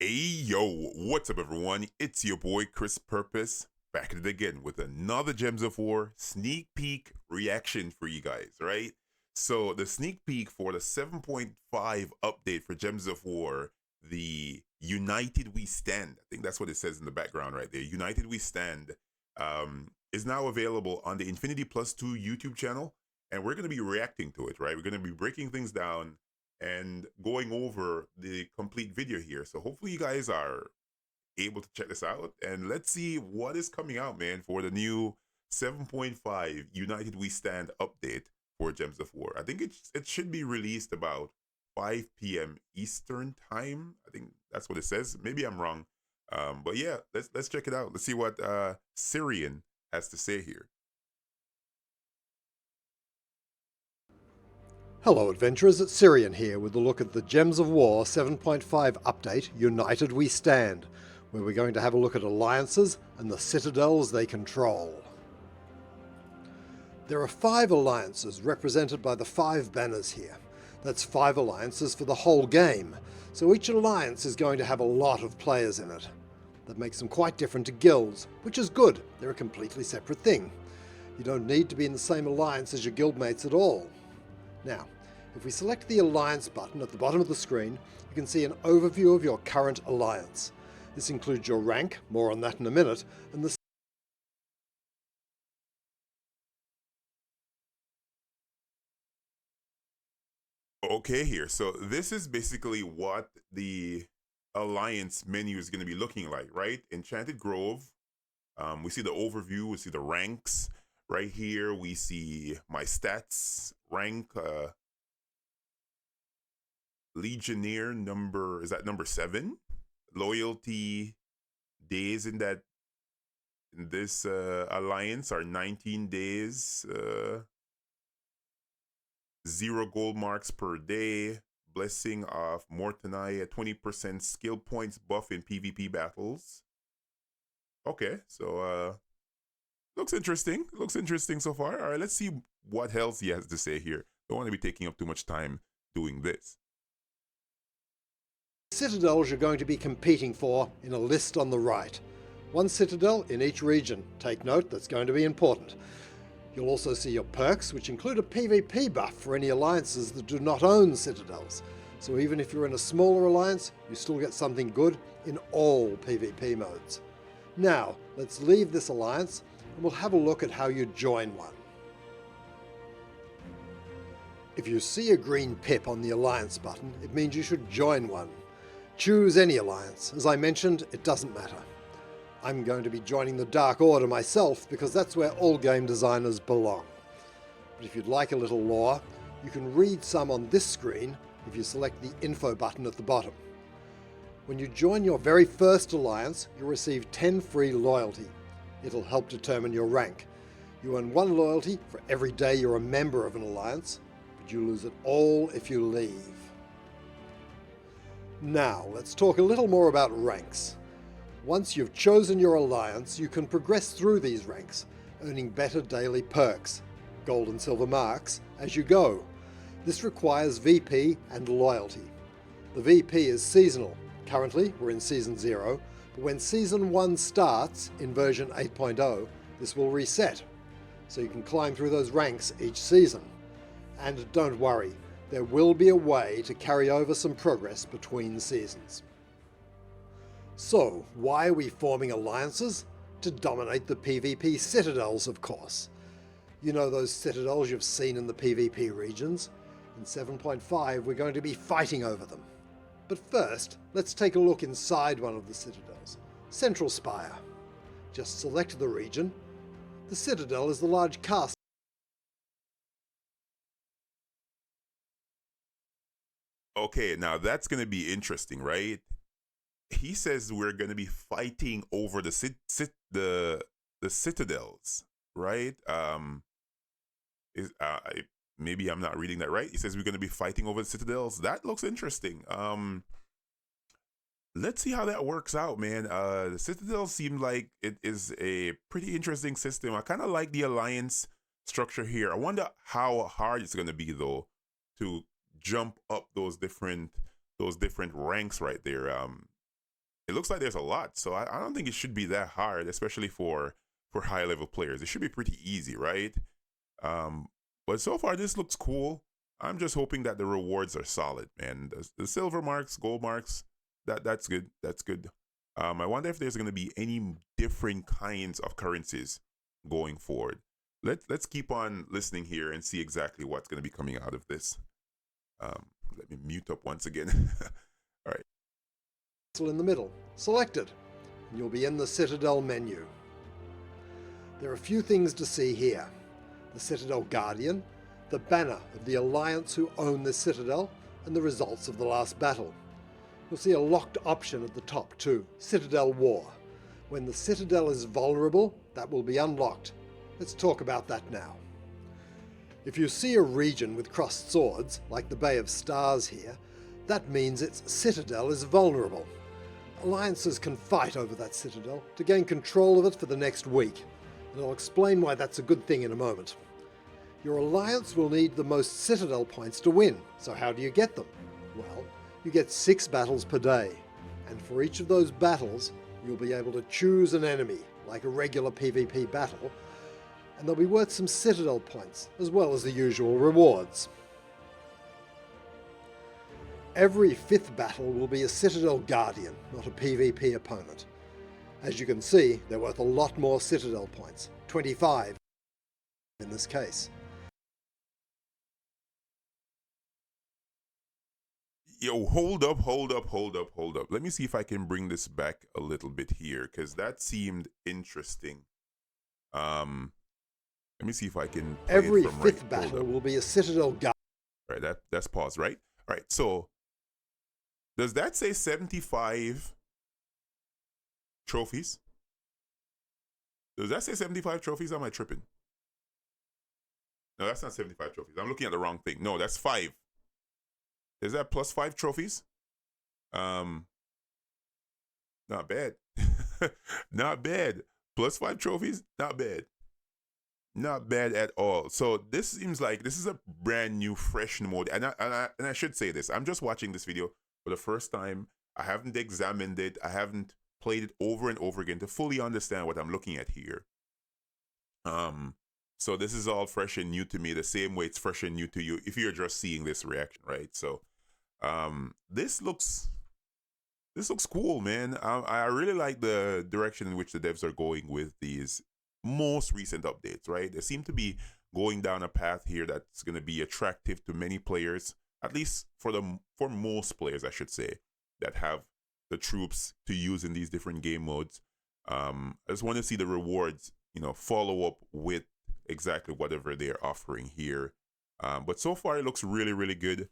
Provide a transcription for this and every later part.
Hey yo, what's up everyone? It's your boy CrispPurpose back at it again with another Gems of War sneak peek reaction for you guys, right? So the sneak peek for the 7.5 update for Gems of War, the United We Stand. I think that's what it says in the background right there. United We Stand is now available on the Infinity Plus 2 YouTube channel, and we're going to be reacting to it, right? We're going to be breaking things down and going over the complete video here. So hopefully you guys are able to check this out, and let's see what is coming out, man, for the new 7.5 United We Stand update for Gems of War. I think it should be released about 5 p.m. Eastern time. I think that's what it says. Maybe I'm wrong. But yeah, let's check it out. Let's see what Syrian has to say here. Hello adventurers, it's Syrian here with a look at the Gems of War 7.5 update, United We Stand, where we're going to have a look at alliances and the citadels they control. There are 5 alliances represented by the 5 banners here. That's 5 alliances for the whole game, so each alliance is going to have a lot of players in it. That makes them quite different to guilds, which is good, they're a completely separate thing. You don't need to be in the same alliance as your guildmates at all. Now, if we select the Alliance button at the bottom of the screen, you can see an overview of your current alliance. This includes your rank, more on that in a minute, and the Okay, here. So this is basically what the alliance menu is going to be looking like, right? Enchanted Grove. We see the overview. We see the ranks right here. We see my stats rank. Legionnaire number, is that number 7? Loyalty days in this alliance are 19 days. 0 gold marks per day. Blessing of Mortonai, a 20% skill points buff in PvP battles. Okay, so looks interesting. Looks interesting so far. All right, let's see what else he has to say here. Don't want to be taking up too much time doing this. citadels you're going to be competing for in a list on the right. 1 citadel in each region. Take note, that's going to be important. You'll also see your perks, which include a PvP buff for any alliances that do not own citadels. So even if you're in a smaller alliance, you still get something good in all PvP modes. Now, let's leave this alliance and we'll have a look at how you join one. If you see a green pip on the alliance button, it means you should join one. Choose any alliance. As I mentioned, it doesn't matter. I'm going to be joining the Dark Order myself because that's where all game designers belong. But if you'd like a little lore, you can read some on this screen if you select the info button at the bottom. When you join your very first alliance, you'll receive 10 free loyalty. It'll help determine your rank. You earn 1 loyalty for every day you're a member of an alliance, but you lose it all if you leave. Now, let's talk a little more about ranks. Once you've chosen your alliance, you can progress through these ranks, earning better daily perks, gold and silver marks, as you go. This requires VP and loyalty. The VP is seasonal. Currently, we're in Season 0, but when Season 1 starts, in version 8.0, this will reset, so you can climb through those ranks each season. And don't worry, there will be a way to carry over some progress between seasons. So, why are we forming alliances? To dominate the PvP citadels, of course. You know those citadels you've seen in the PvP regions? In 7.5, we're going to be fighting over them. But first, let's take a look inside one of the citadels. Central Spire. Just select the region. The citadel is the large castle. Okay, now that's going to be interesting, right? He says we're going to be fighting over the citadels, right? Is maybe I'm not reading that right. He says we're going to be fighting over the citadels. That looks interesting. Let's see how that works out, man. The citadels seem like it is a pretty interesting system. I kind of like the alliance structure here. I wonder how hard it's going to be though to jump up those different ranks right there. it looks like there's a lot. So I don't think it should be that hard, especially for high level players. It should be pretty easy, right? But so far this looks cool. I'm just hoping that the rewards are solid, man. The silver marks, gold marks, that's good. That's good. I wonder if there's going to be any different kinds of currencies going forward. Let's keep on listening here and see exactly what's going to be coming out of this. Let me mute up once again. All right. In the middle, select it, and you'll be in the Citadel menu. There are a few things to see here. The Citadel Guardian, the banner of the Alliance who own the Citadel, and the results of the last battle. You'll see a locked option at the top too, Citadel War. When the Citadel is vulnerable, that will be unlocked. Let's talk about that now. If you see a region with crossed swords, like the Bay of Stars here, that means its Citadel is vulnerable. Alliances can fight over that Citadel to gain control of it for the next week, and I'll explain why that's a good thing in a moment. Your alliance will need the most Citadel points to win, so how do you get them? Well, you get 6 battles per day, and for each of those battles, you'll be able to choose an enemy, like a regular PvP battle, and they'll be worth some Citadel points, as well as the usual rewards. Every 5th battle will be a Citadel Guardian, not a PvP opponent. As you can see, they're worth a lot more Citadel points, 25 in this case. Yo, hold up. Let me see if I can bring this back a little bit here, because that seemed interesting. Let me see if I can play Every it from 5th battle will be a Citadel Guardian. All right, that's pause, right? All right, so does that say 75 trophies? Does that say 75 trophies? Am I tripping? No, that's not 75 trophies. I'm looking at the wrong thing. No, that's 5. Is that plus 5 trophies? Not bad. Not bad. Plus 5 trophies? Not bad. Not bad at all. So this seems like this is a brand new, fresh mode. And I should say this. I'm just watching this video for the first time. I haven't examined it. I haven't played it over and over again to fully understand what I'm looking at here. So this is all fresh and new to me, the same way it's fresh and new to you if you're just seeing this reaction, right? So this looks cool, man. I really like the direction in which the devs are going with these most recent updates, right? They seem to be going down a path here that's going to be attractive to many players, at least for most players, I should say, that have the troops to use in these different game modes. I just want to see the rewards, follow up with exactly whatever they're offering here. But so far it looks really, really good.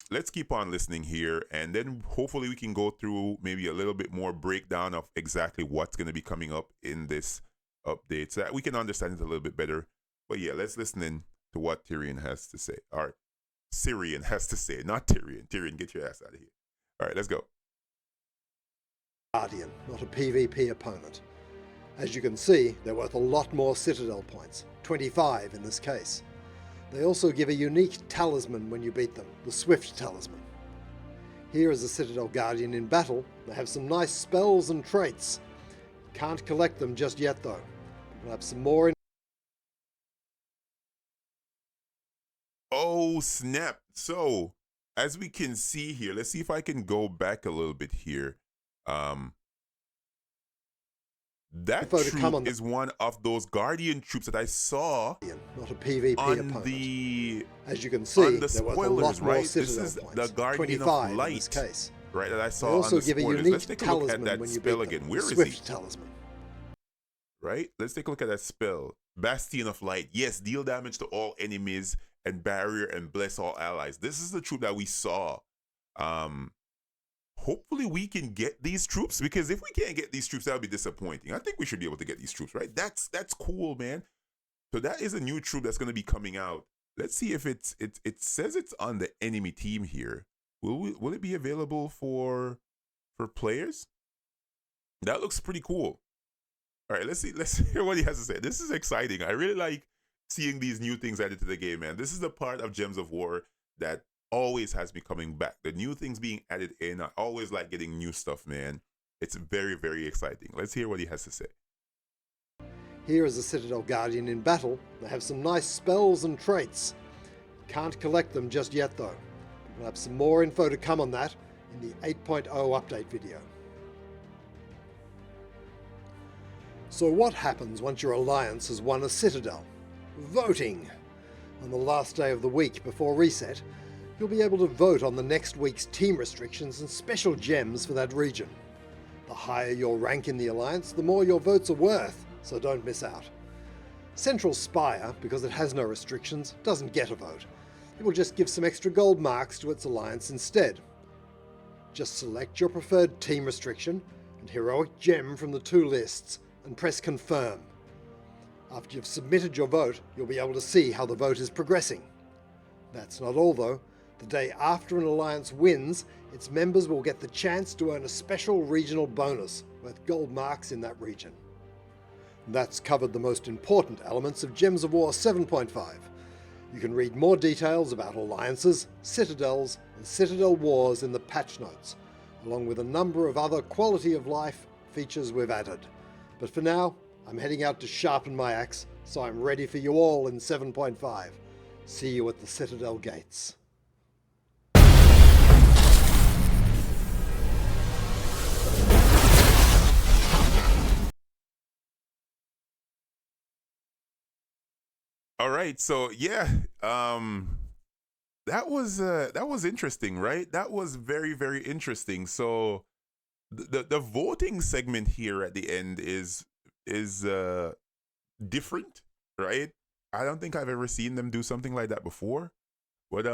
Let's keep on listening here, and then hopefully we can go through maybe a little bit more breakdown of exactly what's going to be coming up in this update so that we can understand it a little bit better. But yeah, let's listen in to what Tyrion has to say. All right, Syrian has to say, not Tyrion. Tyrion, get your ass out of here. All right, let's go. Guardian, not a PvP opponent. As you can see, they're worth a lot more Citadel points, 25 in this case. They also give a unique talisman when you beat them, the Swift Talisman. Here is a Citadel Guardian in battle. They have some nice spells and traits. Can't collect them just yet though. We'll have some more in... Oh snap. So, as we can see here, let's see if I can go back a little bit here. That troop is one of those Guardian troops that I saw not a PvP on opponent. the, as you can see, on the spoilers, right? This is points, the Guardian of Light, in this case. Right, that I saw they also on the give spoilers. A unique Let's take a look at that spell again. Where is he? Swift Talisman. Right? Let's take a look at that spell. Bastion of Light. Yes, deal damage to all enemies and barrier and bless all allies. This is the troop that we saw. Hopefully we can get these troops, because if we can't get these troops, that would be disappointing. I think we should be able to get these troops, right? That's cool, man. So that is a new troop that's going to be coming out. Let's see if it says it's on the enemy team here. Will it be available for players? That looks pretty cool. All right, let's hear what he has to say. This is exciting. I really like seeing these new things added to the game, man. This is the part of Gems of War that always has me coming back. The new things being added in, I always like getting new stuff, man. It's very, very exciting. Let's hear what he has to say. Here is a Citadel Guardian in battle. They have some nice spells and traits. Can't collect them just yet though. We'll have some more info to come on that in the 8.0 update video. So what happens once your alliance has won a Citadel? Voting! On the last day of the week before reset, you'll be able to vote on the next week's team restrictions and special gems for that region. The higher your rank in the alliance, the more your votes are worth, so don't miss out. Central Spire, because it has no restrictions, doesn't get a vote. It will just give some extra gold marks to its alliance instead. Just select your preferred team restriction and heroic gem from the two lists and press confirm. After you've submitted your vote, you'll be able to see how the vote is progressing. That's not all though. The day after an alliance wins, its members will get the chance to earn a special regional bonus worth gold marks in that region. That's covered the most important elements of Gems of War 7.5. You can read more details about alliances, citadels, and citadel wars in the patch notes, along with a number of other quality of life features we've added. But for now, I'm heading out to sharpen my axe, so I'm ready for you all in 7.5. See you at the Citadel gates. All right, so yeah, that was interesting, right? That was very, very interesting. So the voting segment here at the end is different, right? I don't think I've ever seen them do something like that before. But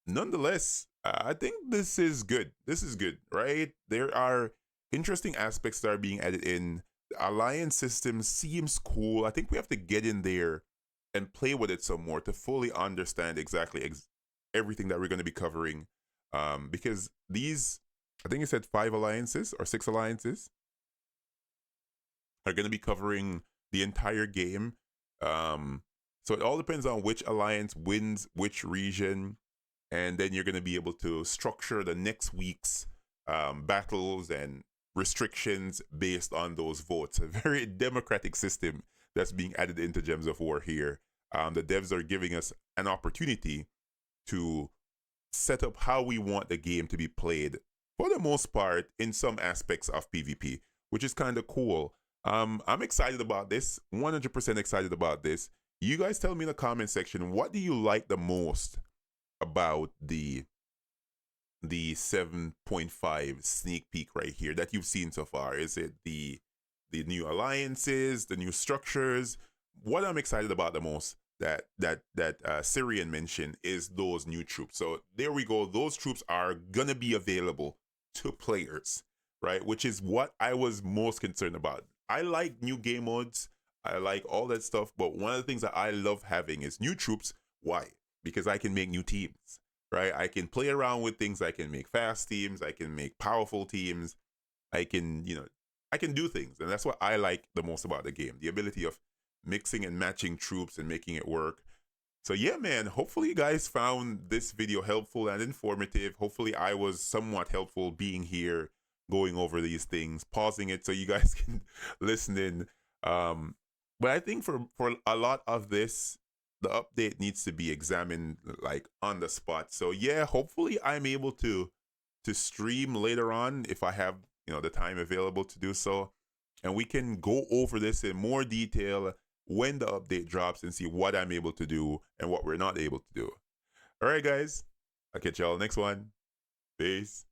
nonetheless, I think this is good. This is good, right? There are interesting aspects that are being added in. The alliance system seems cool. I think we have to get in there and play with it some more to fully understand exactly everything that we're going to be covering. Because these, I think you said 5 alliances or 6 alliances are going to be covering the entire game. So it all depends on which alliance wins which region, and then you're going to be able to structure the next week's battles and restrictions based on those votes. A very democratic system that's being added into Gems of War here. The devs are giving us an opportunity to set up how we want the game to be played, for the most part, in some aspects of PvP, which is kind of cool. I'm excited about this, 100% excited about this. You guys tell me in the comment section, what do you like the most about the 7.5 sneak peek right here that you've seen so far? Is it the new alliances, the new structures? What I'm excited about the most that Syrian mentioned is those new troops. So there we go. Those troops are gonna be available to players, right? Which is what I was most concerned about. I like new game modes. I like all that stuff. But one of the things that I love having is new troops. Why? Because I can make new teams, right? I can play around with things. I can make fast teams. I can make powerful teams. I can do things. And that's what I like the most about the game. The ability of mixing and matching troops and making it work. So yeah, man, hopefully you guys found this video helpful and informative. Hopefully I was somewhat helpful being here, going over these things, pausing it so you guys can listen in. But I think for a lot of this, the update needs to be examined like on the spot. So yeah, hopefully I'm able to stream later on if I have the time available to do so, and we can go over this in more detail when the update drops and see what I'm able to do and what we're not able to do. All right, guys, I'll catch y'all next one. Peace.